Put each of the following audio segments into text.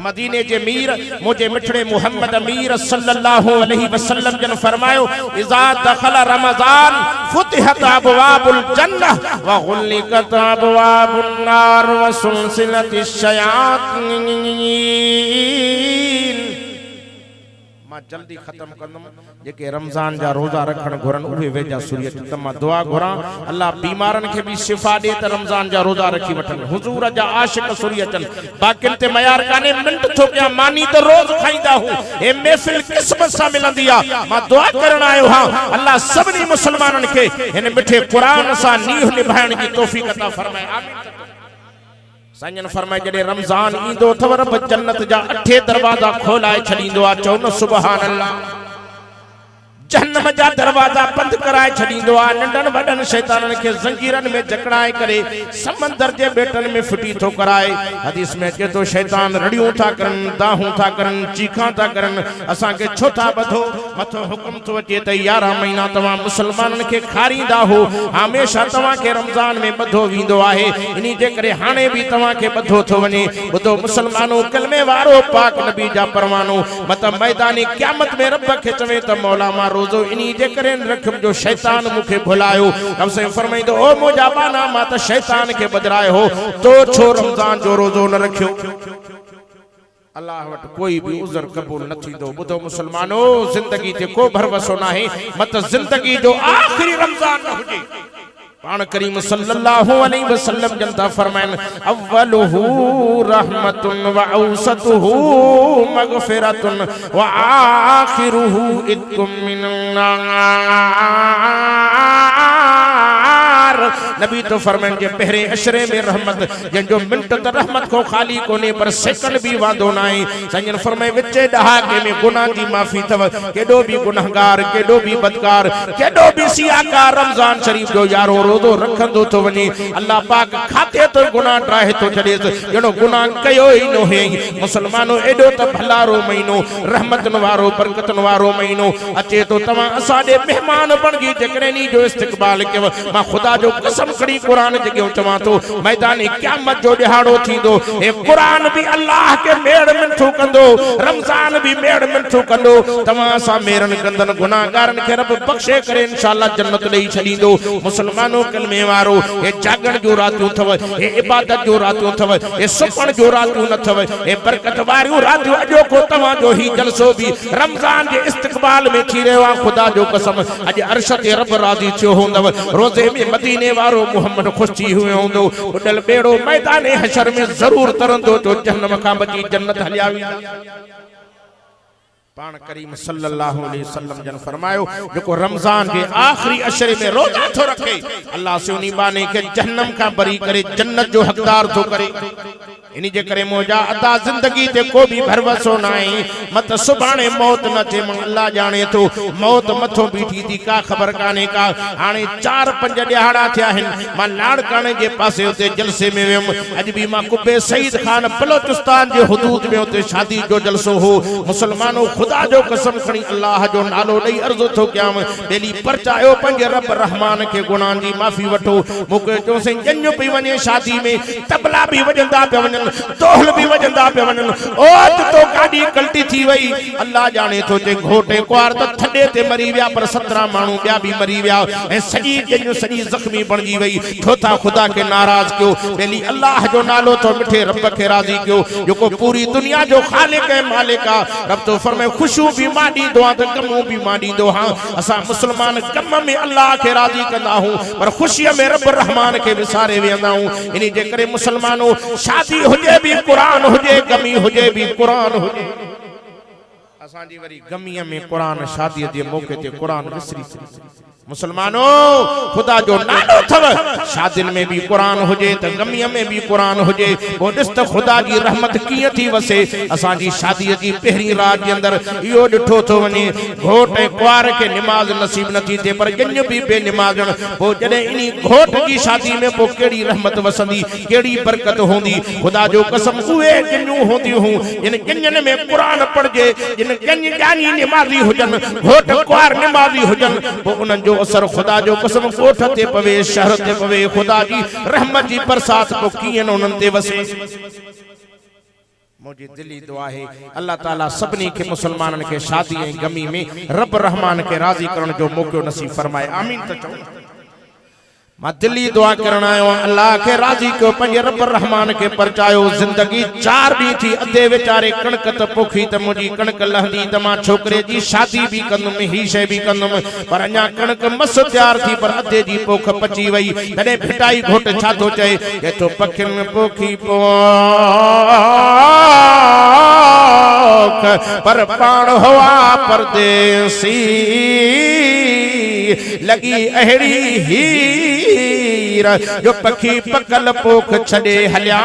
मदीने जे मीर मुझे मिठड़े मुहम्मद अमीर सल्लल्लाहु अलैहि वसल्लम जन फरमायो इज़ा दखल रमज़ान फुतिहत अबवाबुल जन्नह व गुल्लिकत अबवाबुन नार व सुलसिलतिश शयातीन। मां जल्दी खत्म कंदम जेके रमजान जा रोजा रखण घुरन उहे वेजा सूरत त मां दुआ घुरा अल्लाह बीमारन के भी शिफा दे त रमजान जा रोजा रखी वठन हुजूर जा आशिक सूरतन बाकिन ते मयार काने मिनट थो क्या मानी तो रोज खाइंदा हूं ए महफिल किस्मत सा मिलंदी आ। मां दुआ करण आयो हां अल्लाह सबनी मुसलमानन के इन मिठे कुरान सा नीह निभाइण की तौफीक अता फरमाए आमीन। साईं फरमाए जडे रमजान ईंदो अथव रब जन्नत जा 8 दरवाजा खोलाए छडींदो आ। चओ न सुभान अल्लाह। जहन्नम जा दरवाजा बंद कराए छडींदो आ। नंढन वडन शैतानन के जंजीरन में जकड़ाए करे समंदर जे बेटन में फिटी थो कराए। हदीस में अचे तो शैतान रड़ियूं था करन दाहूं था करन चीखा था करन असा के छो था बधो मथो हुक्म तो अचे त 11 महीना तवा मुसलमानन के खारींदा हो हमेशा तवा के रमजान में बधो वींदो आहे। इनी जे करे हाने भी तवा के बधो थो वने। बुधो मुसलमानो कलमे वारो पाक नबी जा परवानो मत मैदानी क़यामत में रब के चवे त मौला मा रोजो इनी जे करे रखम जो शैतान मुखे भुलायो। अब से फरमाइंदो ओ मुजा बाना मा त शैतान के बदराए हो तो छो रमजान जो रोजो न रखियो। अल्लाह वट कोई भी उज़र कबूल न थींदो। बुधो मुसलमानो जिंदगी ते को भरवसो नाहे मत जिंदगी जो आखिरी रमजान न हुजे। पान करीम सल्लल्लाहु अलैहि वसल्लम जनता फरमाइन अव्वलुहु रहमतुन व औसतुहु मगफिरतुन व आखिरुहु इत्कुम मिनन्नार। नबी तो फरमाइन जे पहरे अशरे में रहमत जन जो मिनट त रहमत को खाली कोने पर सेकंड भी वांदो नाए। साईं फरमाए विचे डहाके में गुनाह दी माफी थव केडो भी गुनाहगार केडो भी बदकार केडो भी सियाकार रमजान शरीफ जो यारो रोजो रखंदो तो वने अल्लाह पाक खाते तो गुनाह ड्राहे तो छड़े जणो गुनाह कयो ही न है। मुसलमानो एडो त भलारो महीनो रहमतन वारो बरकतन वारो महीनो अचे तो तवा असा दे मेहमान बनगी जकरेनी जो इस्तकबाल के मां खुदा जो कसम कड़ी कुरान जगयो चवा तो मैदानी क़यामत जो दिहाड़ो थींदो ए कुरान भी अल्लाह के मेड़ मिठो कंदो रमजान भी मेड़ मिठो कंदो। तवा सा मेरन कंदन गुनाहगारन के रब बख्शे करे इंशाअल्लाह जन्नत देई छडींदो। मुसलमानो कलमे वारो ए जागण जो रातू थव ए इबादत जो रातू थव ए सुपण जो रातू न थव ए बरकत वारियो रातू अजो को तवा जो ही जलसो भी रमजान के इस्तकबाल में थी रहो आ। खुदा जो कसम अज अर्श ते रब राजी थियो होंदव रोजे में मदीने वारो मोहम्मद खुश थी हुए होंदो उडल बेड़ो मैदाने हशर में जरूर तरंदो तो जहन्नम का बची जन्नत हलिया। पान करीम सल्लल्लाहु अलैहि वसल्लम जन फरमायो जो रमजान के आखिरी अशरे में रोजा थो रखे अल्लाह से उनी बाने के जहन्नम का बरी करे जन्नत जो हकदार थो करे। इनी जे करे मोजा अदा जिंदगी ते को भी भरवसो नाए मत सुभाणे मौत न थे अल्लाह जाने तो मौत मथो बीठी थी का खबर काने का। हाने 4-5 दिहाड़ा थिया हन मां लाड़काने जे पासे उते जलसे में वियम अज भी मां कुबे सईद खान बलोचिस्तान जे हुदूद में उते शादी जो जलसो हो। मुसलमानो खुदा जो कसम खणी अल्लाह जो नालो दई अर्ज थो कयाम बेली परचायो पंज रब रहमान के गुनाह जी माफी वठो। मुके जो से जन्यो पई वने शादी में तबला भी वजंदा पे वनन दोहल भी वजंदा पे वनन ओ तो गाड़ी कल्टी थी वई अल्लाह जाने तो जे घोटे क्वार त थडे ते मरी विया पर 17 मानू बिया भी मरी विया ए सजी जन्यो सजी जख्मी बनजी वई छोथा खुदा के नाराज क्यों बेली अल्लाह जो नालो तो मिठे रब के राजी क्यों जो को पूरी दुनिया जो खालिक है मालिक आ। रब तो फरमाए खुशू भी माडी दुआ तो गमू भी माडी दो। हां असा मुसलमान गम में अल्लाह के राजी कंदा हूं पर खुशी में रब रहमान के विसारे वेंदा हूं। इनी जे करे मुसलमानो शादी हुजे भी कुरान हुजे गमी हुजे भी कुरान हुजे असा जी वरी गमीअ में कुरान शादी जे मौके ते कुरान विसरी मुसलमानो खुदा जो नालो थव शादिन में भी कुरान हुजे त गमीअ में भी कुरान हुजे वो दिस त खुदा जी रहमत किए थी वसे। असा जी शादी जी पहरी रात के अंदर यो डिठो तो वने घोट क्वार के नमाज नसीब न थी थे पर जन भी बेनमाजन वो जने इनी घोट की शादी में वो केड़ी रहमत वसंदी केड़ी बरकत होंदी। खुदा जो कसम हुए जन्नू होंदी हूं जिन जन्नन में कुरान पढ़जे जिन जन जानी नमाजी हुजन घोट क्वार नमाजी हुजन वो उन जो असर खुदा जो कसम कोठ ते पवे शहर ते पवे खुदा जी रहमत जी बरसात को कियन उनन ते वसे। मुझे दिली दुआ है अल्लाह ताला सबनी के मुसलमानन के शादी ऐं गमी में रब रहमान के राजी करण जो मौको नसीब फरमाए आमीन। तो चो मां दिली दुआ करण आयो अल्लाह के राजी को पंजे रब रहमान के परचायो। जिंदगी 4 दी थी अधे विचारे कणक त पोखी त मुजी कणक लहंदी त मां छोकरे जी शादी भी कंदुम ही शे भी कंदुम पर अञा कणक मस तैयार थी पर अधे जी पोख पची वई तने भिटाई घोट छा तो चए के तो पखिन पोखी पोख पर पाण हुआ परदेसी लगी अहड़ी हीर जो पखी पकल पोख छड़े हलिया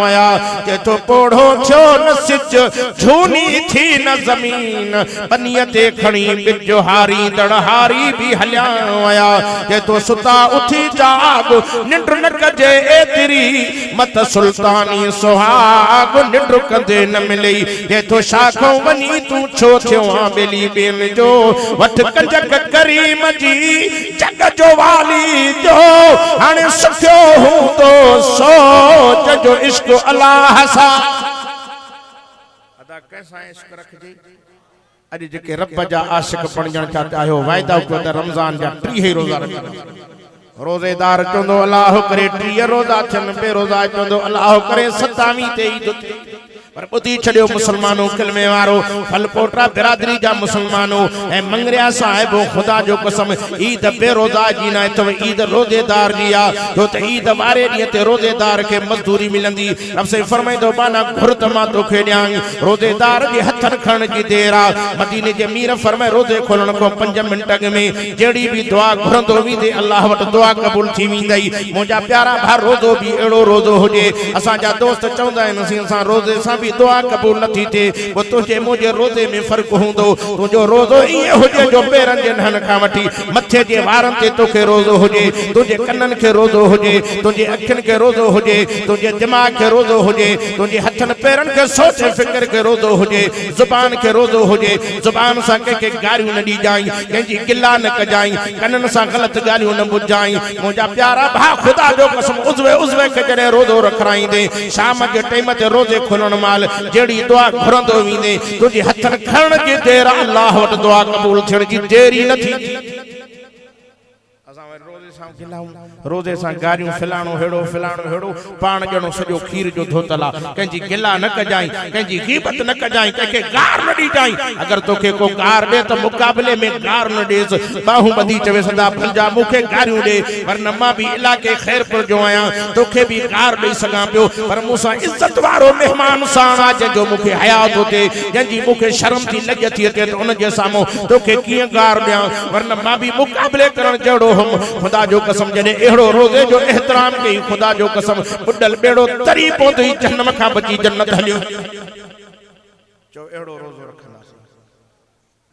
आया के तो पोढ़ो छो न सिज झूनी थी न जमीन पनियते खणी बिजोहारी दड़हारी भी हलिया आया के तो सुता उठी जाग निंड्र न कजे एतरी मत सुल्तानी सुहाग निंड्र कदे न मिले के तो शाखों वनी तू छो थियो बेली बेन जो वठ कंजक करीम जी जग जो वाली जो हाने सुखियो हूं तो सोच जो इश्क अल्लाह सा अदा कैसा इश्क रखजे अज जेके रब जा आशिक बणजण चाहता हो वायदा को त रमजान जा 30 रोजा रखना रोजेदार चंदो अल्लाह करे 30 रोजा छन बे रोजा चंदो अल्लाह करे 27 ते ईद पर बुधी छड़ियो मुसलमानों कलमे वारो फल पोटरा बिरादरी जा मुसलमानों ए मंगरिया साहिबो खुदा जो कसम ईद बेरोजा जी ना तो ईद रोजेदार दिया जो त ईद वारे दी ते रोजेदार के मजदूरी मिलंदी रब से फरमाए दो बाना घुरत मा तो खेड्या रोजेदार के हथन खण की देरा मदीने जे मीर फरमाए रोजे खोलण को 5 मिनट में जेड़ी भी दुआ घुरंदो वींदे अल्लाह वट दुआ कबूल थी विंदई मोजा प्यारा भा रोजो भी एड़ो रोजो होजे असा जा दोस्त चौंदा इन असा रोजे सा भी दुआ कबूल न थी थे वो तुझे मुझे रोजे में फर्क हुंदो तुझो रोजो ये होजे जो पेरन जे नहन का वठी मथे जे वारन ते तोखे रोजो होजे तुझे कन्नन के रोजो होजे तुझे अखिन के रोजो होजे तुझे दिमाग के रोजो होजे तुझे हथन पेरन के सोच फिक्र के रोजो होजे जुबान के रोजो होजे जुबान सा के गारियों न दी जाई कंजी गिला न कजाई कन्नन सा गलत गालियों न बुझाई मुजा प्यारा भा खुदा जो कसम उजवे के जड़े रोजो रखराई दे शाम के टाइम ते रोजे खोलण माल जेड़ी दुआ घुरंदो वींदे तुझे हथन खण के देर अल्लाह वट दुआ कबूल थियण जी देरी न थी रोजे सा गारियों फिलाणो हेड़ो पान जणो सजो खीर जो धोतला कंजी गिला न कजाई कंजी गीबत न कजाई के गार न दी जाई अगर तोखे को गार दे तो मुकाबले में गार न देस बाहू बंदी चवे सदा फलजा मुखे गारियों दे वरना मां भी इलाके खैरपुर जो आया तोखे भी गार दे सगा पियो पर मूसा इज्जत वारो मेहमान साणा जो मुखे हयात होते जंजी मुखे शर्म थी लगे थी ते उन जे सामो तोखे किए गार दिया वरना मां भी मुकाबले करण जड़ो हम खुदा जो कसम जने एड़ो रोजे जो एहतराम के खुदा जो कसम बुडल बेड़ो तरी पोंदई जन्नत का बची जन्नत हलियो जो एड़ो रोजो रखना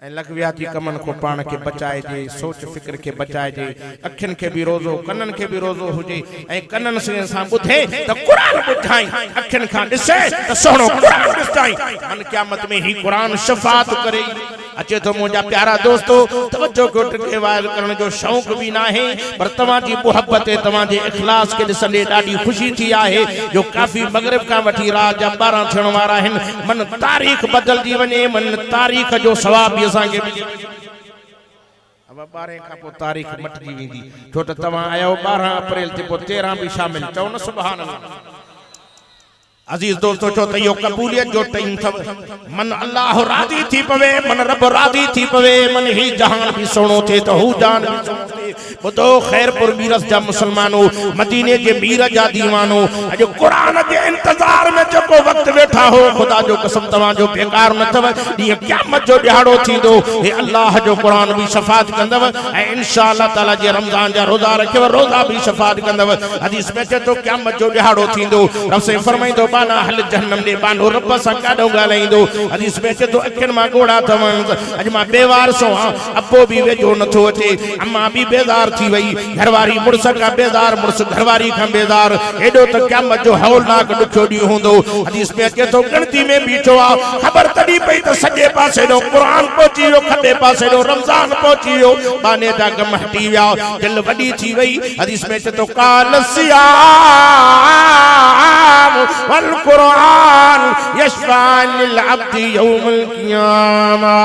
ऐं लॻवियाती कमन को पान के बचाए जे सोच फिक्र के बचाए जे अखिन के भी रोजो कन्नन के भी रोजो हुजे ऐं कन्नन से सा बुधे त कुरान बुझाई अखिन का दिसे त सोहणो कुरान दिसाई मन क़यामत में ही कुरान शफाअत करे अचे तो मुझा प्यारा दोस्तों तवज्जो को टिके वायल करण जो शौक भी ना है पर तवा जी मोहब्बत तवा जे इखलास के दिसंदे डाडी खुशी थी आहे जो काफी मगरिब का वठी रात जा 12 थियण वारा हन मन तारीख बदल जी वने मन तारीख जो सवाब भी असा के अब 12 का पो तारीख मटजी वेंदी छो त तवा आयो 12 अप्रैल ते पो 13 भी शामिल चओ न सुभान अल्लाह अजीज दोस्तों चो तयो कबूलियत जो टाइम थव मन अल्लाह राजी थी पवे मन रब राजी थी पवे मन ही जहान भी सोनो थे तो हु जान भी सोनो थे बुधो खैरपुर मीरस जा मुसलमानो मदीने के मीर जा दीवानो अज कुरान के इंतजार में जको वक्त बैठा हो खुदा जो कसम तवा जो बेकार न थव दी क़यामत जो दिहाड़ो थींदो हे अल्लाह जो कुरान भी शफाअत कंदव ए इंशाअल्लाह ताला जे रमजान जा रोजा रखे रोजा भी शफाअत कंदव हदीस में तो क़यामत जो दिहाड़ो थींदो रब से फरमाइंदो बाना हल जहन्नम दे बानो रब सा काडो गालाइंदो हदीस में तो अखन मा गोड़ा थवन अज मा बेवार सो अब्बो भी वेजो न थो अचे अम्मा भी बेदार थी वई, घरवारी मुड़स का बेदार, मुड़स घरवारी का बेदार। एडो तो क़यामत जो हौलनाक दुखो डी होंदो। हदीस में अचे तो गिनती में बीठो आ, खबर तड़ी पई तो सजे पासे दो कुरान पहुंची वियो, खबे पासे दो रमजान पहुंची वियो, बाने दा गम हटी विया, दिल वडी थी वई। हदीस में अचे तो काल सियाम वल कुरान यशफान लिल अब्दी यौमुल क़ियामा।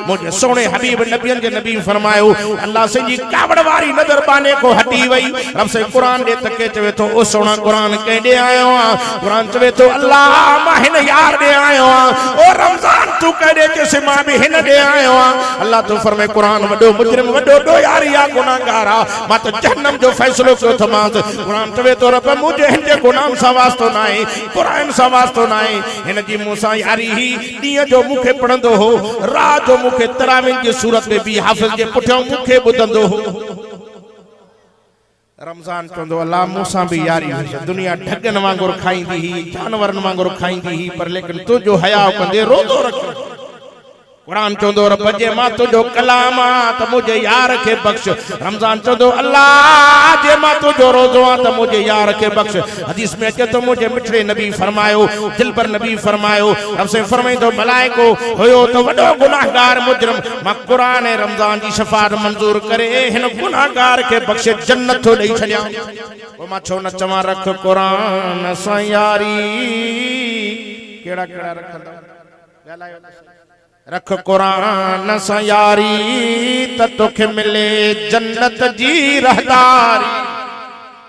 मुझे सोने हबीब नबियन के नबी फरमायो, अल्लाह से जी कावड़ वारी नजर बाने को हटी वई। रब से कुरान दे तके चवे तो ओ सोना कुरान के दे आयो आ, कुरान चवे तो अल्लाह मां हिन यार दे आयो आ, ओ रमजान तू कह दे जैसे मां भी हिन दे आयो आ। अल्लाह तो फरमाए कुरान वडो मुजरिम वडो दो यार या गुनाहगार आ, मां तो जहन्नम जो फैसलो कयो थमास। कुरान चवे तो रब मुझे हिन जे गुनाह सा वास्तो नाए, कुरान सा वास्तो नाए, हिन जी मूसा यारी ही दी जो मुखे पढ़ंदो हो, रात जो मुखे तरावीह की सूरत में भी हाफिज के पुठियों मुखे बुधंदो हो। रमजान चंदो अल्लाह मूसा भी यारी हुई, दुनिया ढगन वांगुर खाईंदी ही, जानवरन वांगुर खाईंदी ही, पर लेकिन तू जो हया कंदे रोज़ो रखो। कुरान चंदो रब जे मां तुझो कलाम आ त मुझे यार के बख्श। रमजान चंदो अल्लाह जे मां तुझो रोज़ो आ त मुझे यार के बख्श। हदीस में अचे तो मुझे मिठड़े नबी फरमायो, दिल पर नबी फरमायो, रब से फरमाइंदो मलाइको होयो तो वडो गुनाहगार मुजरिम, मां कुरान रमजान जी शफाअत मंजूर करे हिन गुनाहगार के बख्शे जन्नत तो दई छड्या। ओ मां छो न चवा रख कुरान सां यारी, केड़ा केड़ा रखंदा ॻाल्हायो, रख कुरान सां यारी त तोखे मिले जन्नत जी रहदारी।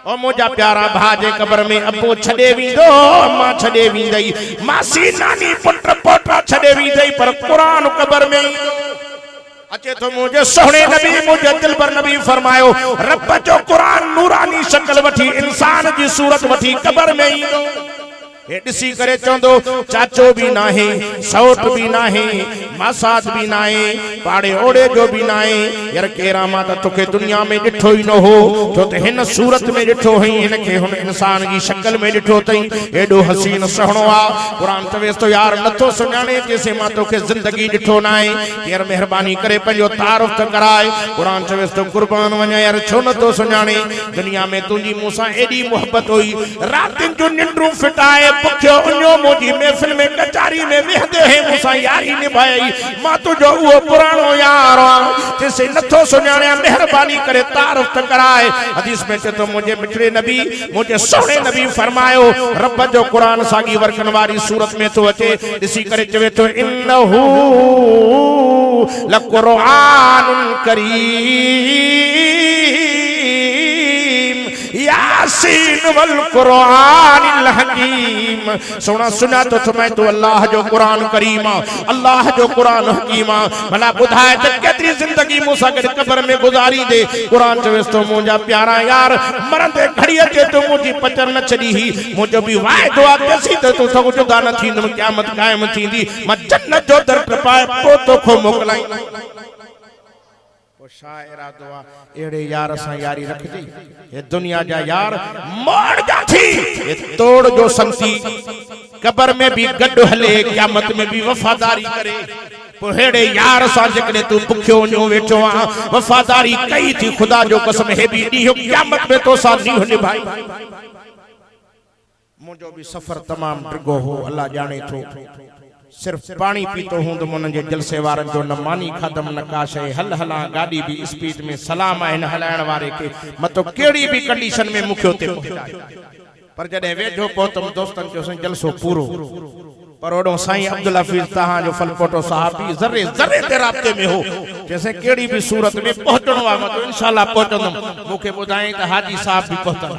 ओ मुझा प्यारा भाजे कब्र में अबो छड़े वींदो, अम्मा छड़े वींदई, मासी नानी पुट पोटा छड़े वींदई, पर कुरान कब्र में अचे तो मुझे सोहणे नबी मुझे दिल पर नबी फरमायो, रब जो कुरान नूरानी शक्ल वठी इंसान जी सूरत वठी कब्र में ईंदो। हे दिसी करे चंदो चाचो भी नाहे, सौट भी नाहे, मासात भी नाहे, पाड़े ओड़े जो भी नाहे। यार केरा मां त तोखे दुनिया में ॾिठो ही न हो, छो त हिन सूरत में ॾिठो हई, हिन के हुन इंसान जी शक्ल में ॾिठो तई, एडो हसीन सहणो आ। कुरान चवेस तो यार नथो सुञाणे जेसे मां तोखे जिंदगी ॾिठो न आहे, यार मेहरबानी करे पंहिंजो तारुफ त कराए। कुरान चवेस तो कुर्बान वञा यार छो नथो सुञाणे, दुनिया में तुंहिंजी मूंसां एडी मोहब्बत हुई, रातिन जो निंड्रू फिटाए पुखियो उन्यो मुझी महफिल में कचारी में वेहदे है मूंसां यारी निभाई, मां तुझो वो पुरानो यार जिसे नथो सुञाणे, मेहरबानी करे तारुफ त कराए। हदीस में चए तो मुझे मिठड़े नबी मुझे सोहणे नबी फरमायो, रब जो कुरान सागी वर्कन वारी सूरत में तो अचे, दिसी करे चवे तो इन्नहू लकुरआनुन करीम यासीन वल कुरानिल हकीम। सोना सुना तो तुम्हें तो अल्लाह जो कुरान करीम, अल्लाह जो कुरान हकीम। भला बुधाए त केतरी जिंदगी मूसा के कब्र में गुजारी दे। कुरान चवेस तो मुझा प्यारा यार मरंदे घड़ी अचे तो मुझी पचर न छड़ी ही, मुझो भी वायदो आ तेसी त तो सब जुदा न थींदम, क़यामत कायम थींदी, मां जन्नत जो दर पाए पो तो खो मोकलाई। शायरा दुआ एड़े यार सा यारी रखजी, ये दुनिया जा यार मोड़ जा थी, ये तोड़ जो संसी कब्र में भी गड्ढ हले, क़यामत में भी वफादारी करे। पोहेड़े यार सा जकने तू भुखियो न्यो वेठो आ, वफादारी कई थी खुदा जो कसम है भी दी हो क़यामत में तो सा नहीं होने भाई। मुझो भी सफर तमाम डिगो हो, अल्लाह जाने थो, सिर्फ पानी पीतो हूं तो मन जे जलसे वारन जो न मानी खादम न काशे, हल हला गाड़ी भी स्पीड में सलाम है हलायण वारे के, मतो केड़ी भी कंडीशन में मुख्यो ते पर जडे वेठो पहुतम दोस्तन जो जलसो पूरो। पर ओडो साईं अब्दुल हफीज तहां जो फलपोटो साहबी जर्रे जर्रे ते राब्ते में हो, जैसे केड़ी भी सूरत में पहुंचणो आ, मतो इंशाल्लाह पहुंचंदम। मुखे बुधाई त हाजी साहब भी पहुंचन,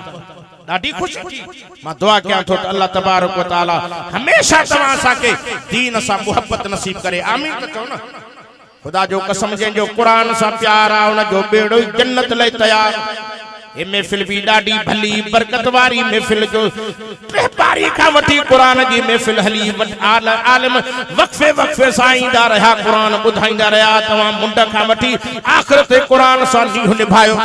ॾाढी खुशी थी। मां दुआ कयां थो त अल्लाह तबारक व तआला हमेशा तव्हां असांखे दीन सां मोहब्बत नसीब करे, आमीन त चओ न। खुदा जो कसम जंहिंजो कुरान सां प्यार आहे उन जो बेड़ो जन्नत लाइ तयार। ये महफिल भी ॾाढी भली बरकत वारी महफिल जो बारी खां वठी कुरान जी महफिल हली, आलिम वक्फे वक्फे सां ईंदा रहिया, कुरान ॿुधाईंदा रहिया, तव्हां मुंड खां वठी आख़िर ते कुरान सां नींहुं निभायो।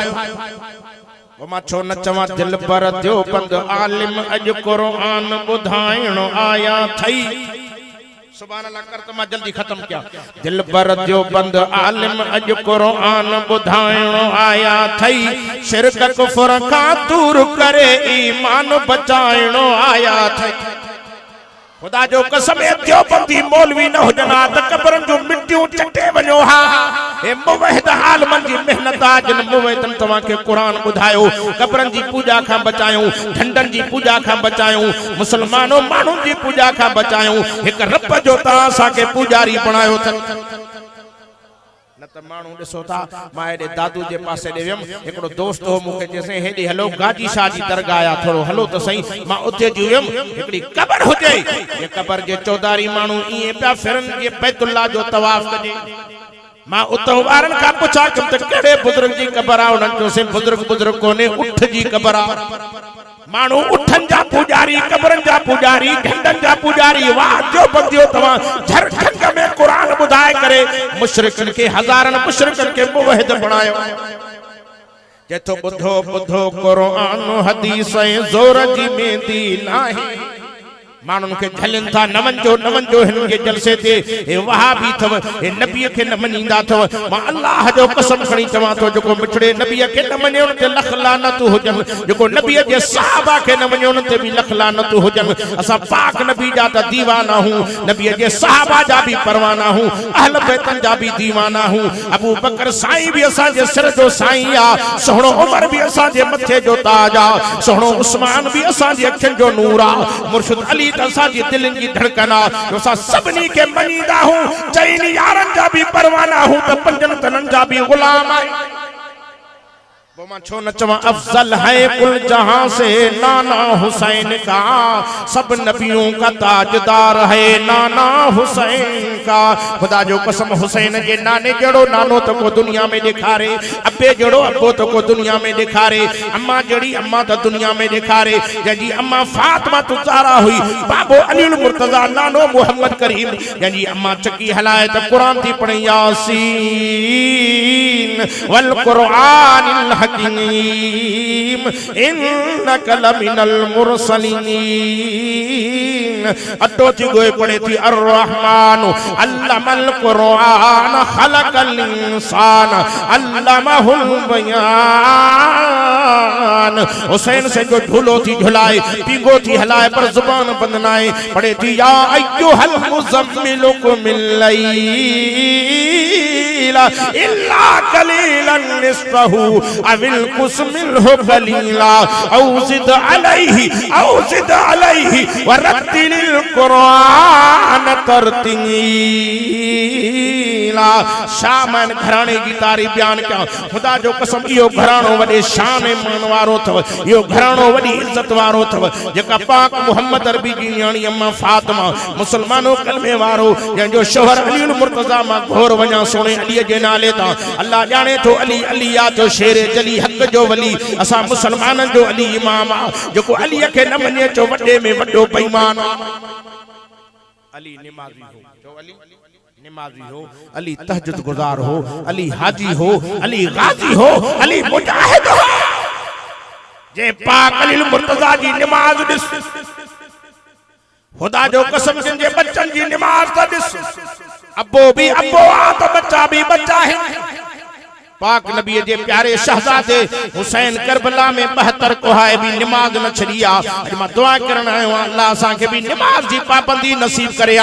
मां छो न चवां दिल पर दियो बंद आलिम अज कुरान ॿुधाइण आया थई, सुभान अल्लाह कर त मां जल्दी खत्म किया। दिल बर जो बंद आलिम अज कुरान बुधाइणो आया थई, शिरक कुफर का दूर करे ईमान बचाइणो आया थई। खुदा जो कसम देवबंदी मौलवी न हुजना त कबरन जो मिट्टियों चटे वञो हा। ए मुवहिद आलमन जी मेहनत आ जिन मुवहिदन तवा के कुरान बुधायो, कबरन जी पूजा का बचायो, झंडन जी पूजा का बचायो, मुसलमानों मानू जी पूजा का बचायो। एक रब जो ता सा के पुजारी बनायो त न त मानू ॾिसो था। मां हेॾे दादू जे पासे ॾे वियमि, हिकिड़ो दोस्त हो मूंखे चयसि हेॾे हलो गाजी शाह जी दरगाह आहे, थोरो हलो त सही। मां उते जी वियमि, हिकिड़ी क़बर हुजे, ये क़बर जे चौधारी माण्हू ईअं पिया फिरनि जे बैतुल्लाह जो तवाफ़ कजे। मां उतो ॿारनि खां पुछा त कहिड़े बुज़ुर्ग जी क़बर आहे? उन्हनि चयोसीं बुज़ुर्ग कोन्हे, उठ जी क़बर आहे। मानू उठन जा पुजारी, कबरन जा पुजारी, ढंडन जा पुजारी। वाह जो बंदियो तवा झरखंड में कुरान बुधाए करे मुशरिकन के हजारन मुशरिकन के मुवहिद बनायो। जेतो बुधो बुधो कुरान हदीस ज़ोर जी मेंदी नाही। मानुन के झलन था नवन जो हिन के जलसे ते ए वहाबी थव, ए नबी के न मनींदा थव। मां अल्लाह जो कसम खणी चवा तो जो मिठड़े नबी के न मनियो ते लख लानत हुजन, जो नबी के सहाबा के न मनियो ते भी लख लानत हुजन। असा पाक नबी जा त दीवाना हूं, नबी के सहाबा जा भी परवाना हूं, अहल बैतन जा भी दीवाना हूं। अबू बकर साईं भी असा जे सिर जो साईं आ, सोहणो उमर भी असा जे मथे जो ताज आ, सोहणो उस्मान भी असा जे अखिन जो नूर आ, मुर्शिद अली तसा जी दिलन की धड़कना असा सबनी के मनीदा हूं। चईनी यारन जा भी परवाना हूं त पंजन तनन जा भी गुलाम है। वो मां छो न चवा अफजल है कुल जहां से नाना हुसैन का, सब नबियों का ताजदार है नाना हुसैन का। खुदा जो कसम हुसैन के नाने जड़ो नानो तो को दुनिया में दिखारे, अब्बे जड़ो अब्बो तो को दुनिया में दिखारे, अम्मा जड़ी अम्मा तो दुनिया में दिखारे। जंजी अम्मा फातिमा तो ज़हरा हुई, बाबो अलीउल मुर्तजा नानो मोहम्मद करीम। जंजी अम्मा चकी हलाए तो कुरान थी पढ़े यासीन वल कुरानिल हकीम इन्नका लमिनल मुरसलीन। अटो थी गोए पढ़े थी अर्रहमान अल्लमल कुरान खलकल इंसान अल्लमहुल बयान। हुसैन से जो झूलो थी झुलाए, पीगो थी हलाए पर जुबान बंद नाए। पढ़े थी या अय्युहल मुज़म्मिलु कुमिल लैला इल्ला कलीलन निस्फहु अविल कुस्मिलहु कलीला औ ज़िद अलैहि वरत्तिलिल कुरान तरतीला। शामन घराने की तारीफ बयान क्या। खुदा जो कसम यो घरानो वडे शान मान वारो थव, यो घरानो वडी इज्जत वारो थव। जेका पाक मोहम्मद अरबी जी न्याणी अम्मा फातिमा मुसलमानो कलमे वारो, जंजो शोहर अलीउल मुर्तजा मा घोर वञा सोने अली जे नाले ता। अल्लाह जाने तो अली अलिया तो शेर जली हक जो वली, असा मुसलमानन जो अली इमाम आ, जो अली के न मने चो वडे में वडो बेईमान। अली नमाजी हो, जो अली नमाजी हो, अली तहज्जुद गुजार हो, अली हाजी हो, अली गाजी हो, अली मुजाहिद हो। जे पाक अलीउल मुर्तजा जी नमाज दिस, खुदा जो कसम जिनके बच्चन जी नमाज ता दिस। अब्बो भी अब्बो आ तो बच्चा भी बच्चा है। पाक नबी जे प्यारे शहजादे हुसैन करबला में 72 कोहाए भी नमाज न छड़िया। अज मां दुआ करन आयो अल्लाह सा के भी नमाज जी पाबंदी नसीब करे।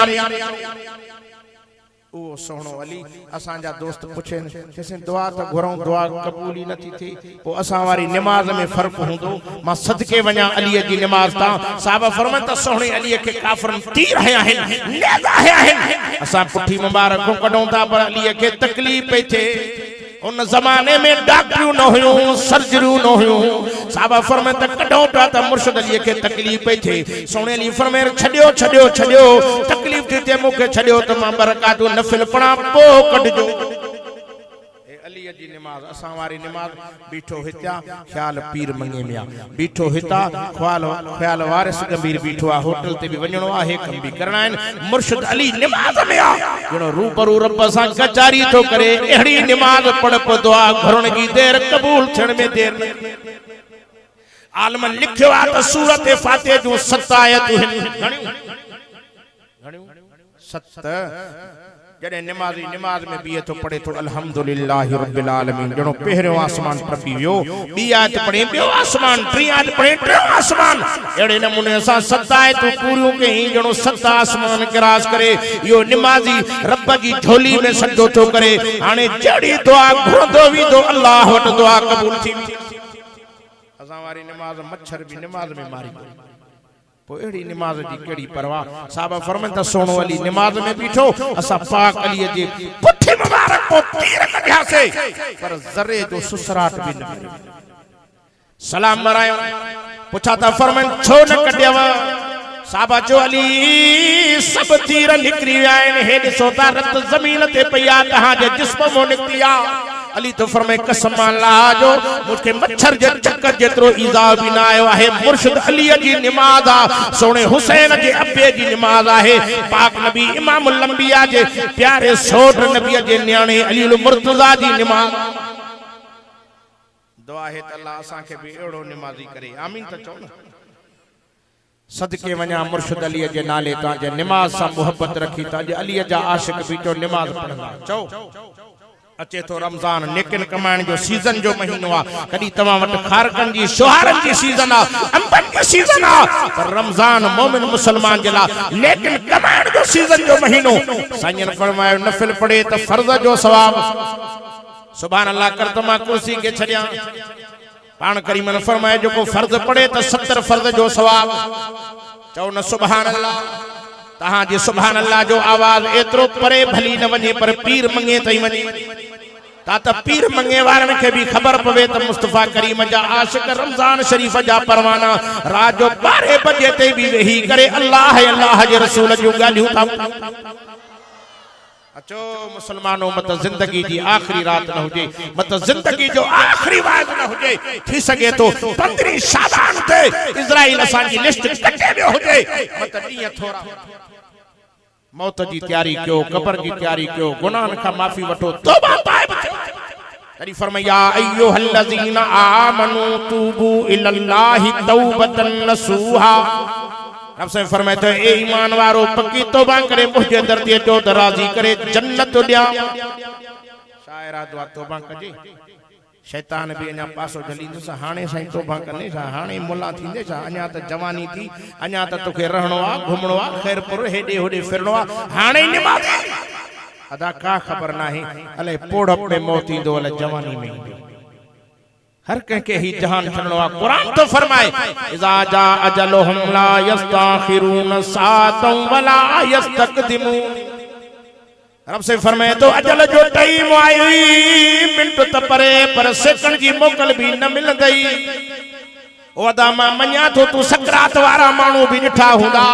ओ सोहणो अली असा जा दोस्त पुछे जैसे दुआ तो घुरऊं, दुआ कबूल ही नथी थी, ओ असा वारी नमाज में फर्क हुंदो। मां सदके वञा अली जी नमाज ता। साहब फरमाए त सोहणे अली के काफरन तीर हया हन, नेजा हया हन। असा पुठी मुबारक कढूं था पर अली के तकलीफ पे थे। उन जमाने में डॉक्टरू न हुयूं, सर्जरू न हुयूं। साहब फरमाए त कढूं था त मुर्शिद अली के तकलीफ पे थे। सोहणे अली फरमाए छडियो छडियो छडियो, तकलीफ थी थे मुखे छडियो त मां बरकातू नफिल पढ़ा पो कढजो। अली जी नमाज असा वारी नमाज बीठो हिता ख्याल पीर मंगे में आ, बीठो हिता ख्याल वारिस गंभीर बीठो आ। होटल ते भी वणो आ, हे कम भी करना है। मुर्शिद अली नमाज में आ, जणो रूबरू रब सा कचारी तो करे। एड़ी नमाज पढ़ प दुआ घरण की देर कबूल थियण में देर न। आलमन लिखियो आ त सूरत फातिहा जो 7 आयतूं हिन। घणियूं सत जड़े नमाजी नमाज में बीए तो पढ़े तो अल्हम्दुलिल्लाहि रब्बिल आलमीन जणो पहिरियों आसमान टपी वियो बी आयत पढ़े बियो आसमान टी आयत पढ़े टियों आसमान एड़े नमूने असा सत आयतूं पूरियूं कई जणो सत आसमान क्रॉस करे यो नमाजी रब जी झोली में सजदो तो करे हाने जड़ी दुआ घुरंदो वींदो अल्लाह वट दुआ कबूल थी असा वारी नमाज मच्छर भी नमाज में मारी एड़ी नमाज जी केड़ी परवाह साहब फरमान त सोनो अली नमाज में बीठो असा पाक अली जे पुठे मुबारक को तीर कढया से पर जरे जो सुसराट भी न सलाम मरायो पूछा था फरमान छो न कढया साहब जो अली सब तीर निकरी आइन हे दिसो ता रत जमीन ते पया कहां जे जिस्म मो निकलिया अली तो फरमाए कसम अल्लाह जो मुझके मच्छर जे चक्कर जेतरो ईजा भी ना आयो है मुर्शिद अली जी नमाज आ सोने हुसैन जे अब्बे जी नमाज आहे पाक नबी इमामुल अंबिया जे प्यारे सोट नबी जे न्याणे अली मुर्तजा जी नमाज दुआ है त अल्लाह असा के भी एड़ो नमाजी करे आमीन त चो न सदके वना मुर्शिद अली जे नाले ता जे नमाज सा मोहब्बत रखी ता जे अली जा आशिक भी तो नमाज पढ़ंदा चो अचे तो रमजान नेकिन कमाइण जो सीजन जो महीनो आ कदी तवा वट खारकन जी सोहारन जी सीजन आ अंबन जी सीजन आ पर रमजान मोमिन मुसलमान जला नेकिन कमाइण जो सीजन जो महीनो साईं फरमायो नफिल पढ़े त फर्ज जो सवाब सुभान अल्लाह कर तो मां कुर्सी के छड़िया पान करीम ने फरमायो जो को फर्ज पढ़े त 70 फर्ज जो सवाब चओ न सुभान अल्लाह तहां जे सुभान अल्लाह जो आवाज एतरो परे भली न वने पर पीर मंगे तई वने ता पीर मंगे वारन के भी खबर पवे त मुस्तफा करीम जा आशिक रमजान शरीफ जा परवाना रात जो 12 बजे ते भी वेही करे अल्लाह अल्लाह जे रसूल जो गालियूं ता अचो मुसलमानों मत जिंदगी जी आखिरी रात न हुजे मत जिंदगी जो आखिरी वाद न हुजे थी सके तो 15 शाबान ते इजराइल असा जी लिस्ट कटे वियो हुजे मत डी थोड़ा मौत जी तैयारी क्यों कब्र की तैयारी क्यों गुनाह का माफी वठो तौबा ताइब तरी फरमाया अय्युहल्लज़ीना आमनू तूबू इलल्लाहि तौबतन नसूहा रब से फरमाए तो ए ईमान वारो पक्की तौबा करे मुझे दर्दी जो राजी करे जन्नत दिया शायरा दुआ तौबा कजे शैतान भी अना पासो जलींदो सा हाने साईं तौबा करने सा हाने मुल्ला थींदे सा अना त जवानी थी अना त तोखे रहणो आ घुमणो आ खैरपुर हेडे होडे फिरणो आ हाने नमाज अदा का खबर नाही अले पोड़प में मौत इंदो अले जवानी में इंदो हर के ही जहान चलनो आ कुरान तो फरमाए इजा जा अजलुहुम ला यस्ताखिरून सातम वला यस्तकदिमून रब से फरमाए तो अजल जो टाइम आई मिनट त परे पर सेकंड जी मोकल भी न मिल गई ओदा मा मन्या तो तू सकरात वारा मानू भी निठा हुंदा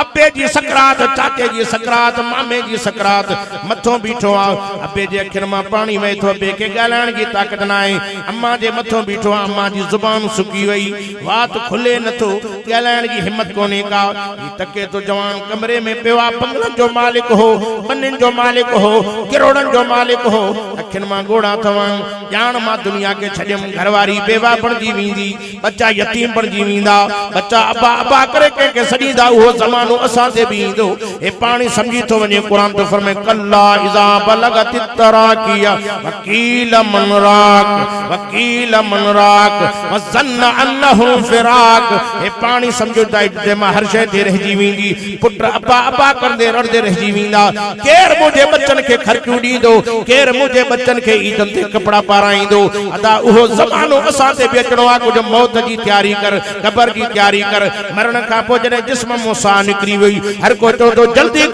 अब्बे जी सकरात चाचे जी सकरात मामे जी सकरात मथो बीठो आ अब्बे जे अखिन मा पानी वहे तो अब्बे के गालाण जी ताकत ना है अम्मा जे मथो बीठो आ अम्मा जी जुबान सुकी वई बात खुले नथो गालाण जी हिम्मत कोने का ई तके तो जवान कमरे में पेवा बंगलन जो मालिक हो बन्नन जो मालिक हो करोड़न जो मालिक हो अखिन मा गोड़ा थवन जान मा दुनिया के छजम घरवारी बेवा बणजी वींदी बच्चा यतीम बणजी वींदा बच्चा अब्बा अब्बा करे के सडीदा वो जमानो असा से भी दो ए पानी समझी तो वने कुरान तो फरमाए कल्ला इजा बलगत तराकिया वकील मन राक वजन्न अन्नहु फिराक ए पानी समझो दे मा हर शय दे रहजी वींदी पुत्र अब्बा अब्बा करदे रड़दे रहजी वींदा केर मुझे बच्चन के खर्चू दी दो केर मुझे बच्चन के ईदन ते कपड़ा पाराई दो अदा उहो जमानो असा से बेचणो आ कुछ मौत जी तैयारी कर कब्र की तैयारी कर मरण का पो जने जिस्म मुसा निकरी वई हर को तो जल्दी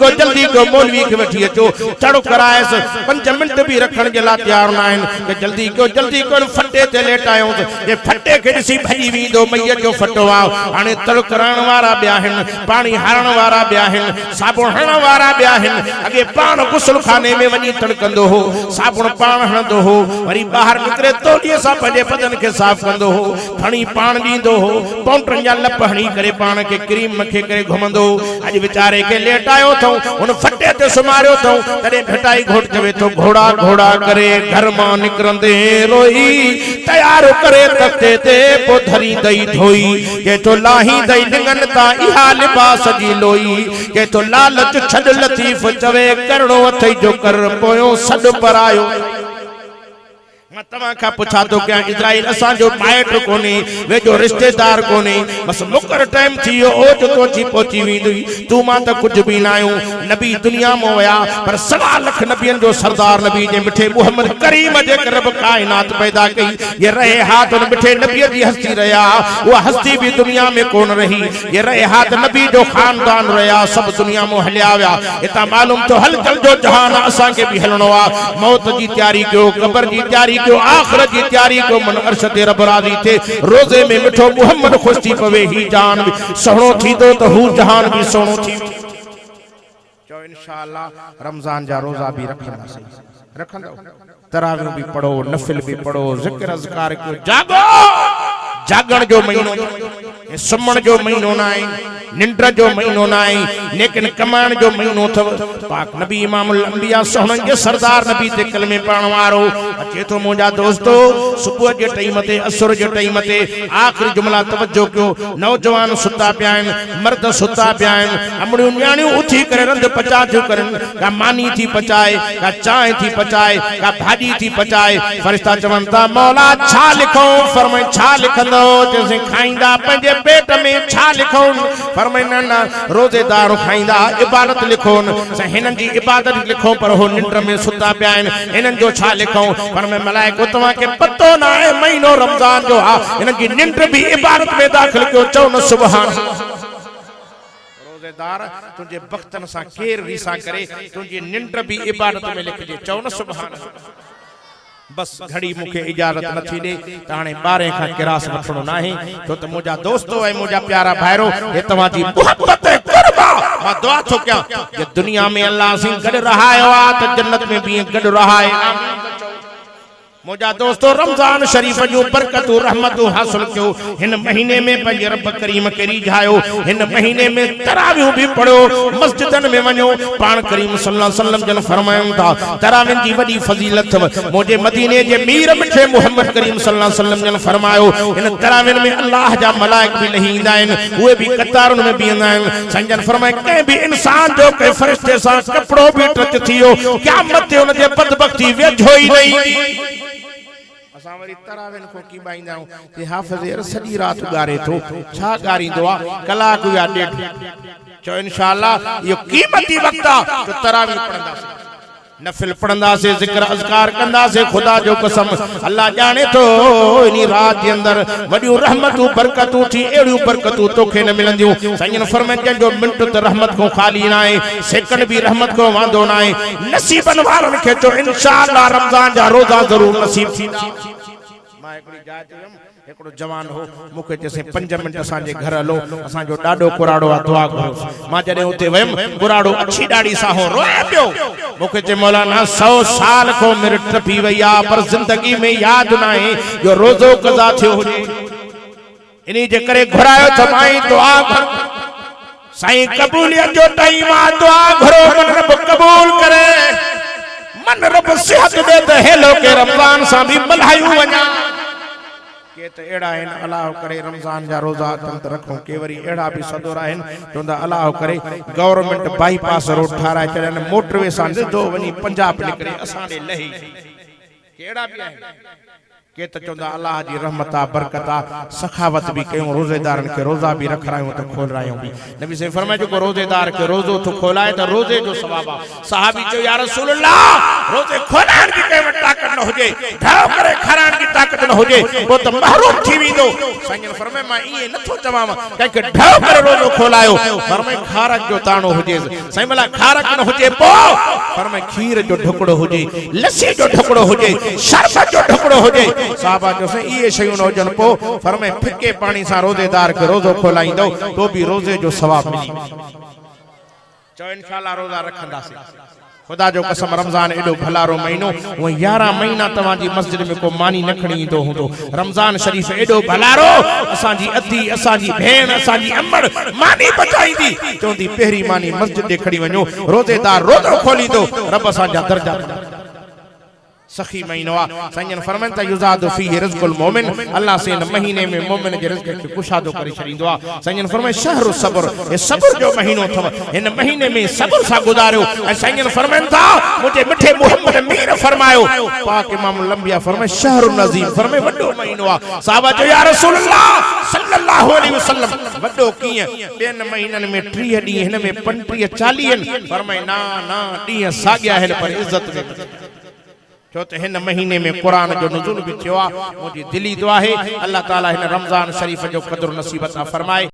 को मौलवी के वठी अचो चढ़ो करायस 5 मिनट भी रखण जे ला तैयार ना आइन के जल्दी को फटे ते लेटायो जे फटे के दिसी भजी वींदो मैया जो फटो आ हाने तड़ कराण वारा ब्याहन पानी हारण वारा ब्याहन साबुण हण वारा ब्याहन अगे पान गुसल खाने में वनी तड़कंदो हो साबुण पान हणदो हो वरी बाहर निकरे तोलिए सा पंजे बदन के साफ कंदो हो फणी पान दींदो हो पाउंडर जा लप हणी करे पान के क्रीम मखे करे घुमंदो आज बेचारे के लेटायो थो उन फटे ते सुमारियो थो तडे घटाई घोट जवे तो घोड़ा घोड़ा करे घर मा निकरंदे रोई तैयार करे तख्ते ते पो धरी दई धोई के तो लाही दई लिंगन ता इहा लिबास जी लोई के तो लालच छड लतीफ चवे करणो अथई जो कर पोयो सड परायो मैं तमा का पूछा तो क्या इजराइल असा जो माइट कोनी वे जो रिश्तेदार कोनी बस मुकर टाइम थियो ओज तो जी पहुंची वींदी तू मा त कुछ भी ना आयो नबी दुनिया में वया पर 1.25 लाख नबियन जो सरदार नबी जे मिठे मोहम्मद करीम जे रब कायनात पैदा कई ये रहे हाथ उन मिठे नबी जी हस्ती रहा वो हस्ती भी दुनिया में कौन रही ये रहे हाथ नबी जो खानदान रहा सब दुनिया में हलिया वया इता मालूम तो हल चल जो जहान असा के भी हलणो आ मौत जी तैयारी कयो कब्र जी तैयारी जो आखिरत की तैयारी को मन अरशद रब राजी थे रोजे में मिठो मोहम्मद खुश थी पवे ही जान भी सोहणो थी दो तो हु जहान भी सोहणो थी जो इंशाअल्लाह रमजान जा रोजा भी रखंदा तरावीह भी पढ़ो नफिल भी पढ़ो जिक्र अज़कार को जागो जागण जो महीनो सुमण जो महीनो ना है निंद्र जो महीनो ना है लेकिन कमाण जो महीनो थव पाक नबी इमामुल अंबिया सोहणन के सरदार नबी ते कलमे पढ़ण वारो अचे तो मुंजा दोस्तो सुबह जे टाइम ते असर जे टाइम ते आखिरी जुमला तवज्जो कयो नौजवान सुता पिया आहिनि मर्द सुता पिया आहिनि अमड़ियूं न्याणियूं उथी करे रंध पचा थियूं करनि का मानी थी पचाए का चांहि थी पचाए का भाॼी थी पचाए फरिश्ता चवनि था मौला छा लिखूं फरमाए छा लिखंदो जैसे खाईंदा पंहिंजे पेट में छा लिखूं फरमाए न रोजेदार खाईंदा इबादत लिखो हिननि जी इबादत लिखो पर हो निंड में सुता पिया आहिनि हिननि जो छा लिखूं फरमाए मलाइको तव्हांखे पतो न आहे महीनो रमज़ान जो आहे हिननि जी निंड भी इबादत में दाख़िल कयो चओ न सुभान रोजेदार तुंहिंजे बख़्तन सां केर रीसा करे तुंहिंजी निंड भी इबादत में लिखजे चओ न सुभान बस घड़ी मुखे इजाजत न थी दे त हाणे 12 खां किरास वठणो नाहे छो त मुंहिंजा दोस्तो ऐं मुंहिंजा प्यारा भाइरो हे तव्हांजी मोहब्बत ऐं कुर्बा मां दुआ थो कयां कि दुनिया में अल्लाह सिंह गॾु रहायो आहे त जन्नत में भी गॾु रहाए मुझा दोस्तों रमजान शरीफ जो बरकतू रहमतू हासिल क्यों इन महीने में पंज रब करीम के रिझायो इन महीने में तरावीह भी पढ़ो मस्जिदन में वञो पान करीम सल्लल्लाहु अलैहि वसल्लम जन फरमायूं था तरावीह जी वडी फजीलत मुझे मदीने जे मीर मिठे मोहम्मद करीम सल्लल्लाहु अलैहि वसल्लम जन फरमायो इन तरावीह में अल्लाह जा मलाइक भी नहीं इंदा आहिनि उहे भी कतारुन में बीहंदा आहिनि संजन फरमाए के भी इंसान जो के फरिश्ते सा कपड़ो भी टच थियो क़यामत ते उन जे बदबख्ती वेझो ही नहीं असां वरी तरावीह को की बाईंदा आहियूं कि हाफ़िज़ यार सॼी रात गारे थो छा गारींदो आहे कलाक या ॾेढ चओ इंशाअल्लाह इहो क़ीमती वक़्तु आहे जो तरावीह पढ़ंदासीं नफिल पढ़ंदासीं जिक्र अज़कार कंदासीं खुदा जो कसम अल्लाह जाने तो इनी रात के अंदर वडियूं रहमतूं बरकतूं थी एड़ियूं बरकतूं तोखे न मिलंदियूं साईं फरमाइनि जो मिंट त रहमत को खाली ना है सेकंड भी रहमत को वांदो ना है नसीबन वारन के तो इंशाअल्लाह रमजान जा रोजा जरूर नसीब थींदा मां एकड़ी जात एकड़ो जवान हो मुखे जैसे 5 मिनट असांजे घर हलो असांजो ॾाढो कुराड़ो आ दुआ करो मां जॾहिं उते वयम कुराड़ो अच्छी ॾाढी सां हो रोए पियो मुखे चे मौलाना 100 साल को मेरे टपी वई आ पर जिंदगी में याद ना है जो रोजो कज़ा थियो हुजे इनी जे करे घुरायो त माई दुआ कर साईं कबूलियत जो टाइम आ दुआ घरो मन रब कबूल करे मन रब सेहत दे त हेलो के रमजान सा भी मल्हायूं वञा के त एड़ा आहिनि अल्लाह करे रमजान जा रोजा तंत रखो के वरी एड़ा भी सदोर आहिनि चवंदा अल्लाह करे गवर्नमेंट बाईपास रोड ठाराए छॾनि मोटरवे सां सिधो वञी पंजाब निकिरे असां ॾे लही केड़ा भी आहिनि के त चवंदा अल्लाह जी रहमत आ बरकत आ सखावत भी कयूं रोजेदारन के रोजा भी रखरायूं त खोलायूं भी नबी से फरमाए जो रोजेदार के रोजो तो खोलाए त रोजे जो सवाब आ सहाबी जो या रसूल अल्लाह रोजे खोलाण की के ताकत न होजे ढाव करे खराण की ताकत न होजे वो त महरूम थी विंदो साईं फरमाए मां इए नथो चवां के ढाव करे रोजो खोलायो फरमाए खारक जो ताणो होजे साईं मला खारक न होजे पो फरमाए खीर जो ढुकड़ो होजे लस्सी जो ढुकड़ो होजे शरबत जो ढुकड़ो होजे साहबा जो से ये शयूं न हुजन पो फरमाए फिके पानी सा रोजेदार के रोजो खोलाइंदो तो भी रोजे जो सवाब मिली चो इंशाअल्लाह रोजा रखंदासीं खुदा जो कसम रमजान एडो भलारो महीनो वो 11 महीना तवाजी मस्जिद में को मानी न खणी इंदो हुंदो रमजान शरीफ एडो भलारो असांजी अद्दी असांजी भेण असांजी अम्मड़ मानी बचाईंदी चोंदी पहिरी मानी मस्जिद दे खड़ी वञो रोजेदार रोजो खोलींदो रब असांजा दर्जा सखी महीनो आ संजन फरमान ता युजादु फीहि रिज़्कुल मोमिन अल्लाह से इन महीने में मोमिन जे रिज़्क खे कुशादो करे छड़ींदो आ संजन फरमाए शहरु सब्र ए सब्र जो महीनो थव इन महीने में सब्र सा गुजारियो ऐं संजन फरमान ता मुझे मिठे मोहम्मद मीर फरमायो पाक इमाम लंबिया फरमाए शहरु नज़ीम फरमाए वडो महीनो आ साहबा जो या रसूल अल्लाह सल्लल्लाहु अलैहि वसल्लम वडो कीअं बेन महीनन में 30 डी हिन में 35 40 फरमाए ना ना डी सागिया है पर इज्जत में छो त हिन महीने में कुरान जो नुज़ूल भी थियो आ मुझी दिली दुआ है अल्लाह ताला हिन रमजान शरीफ जो कदर नसीब अता फरमाए।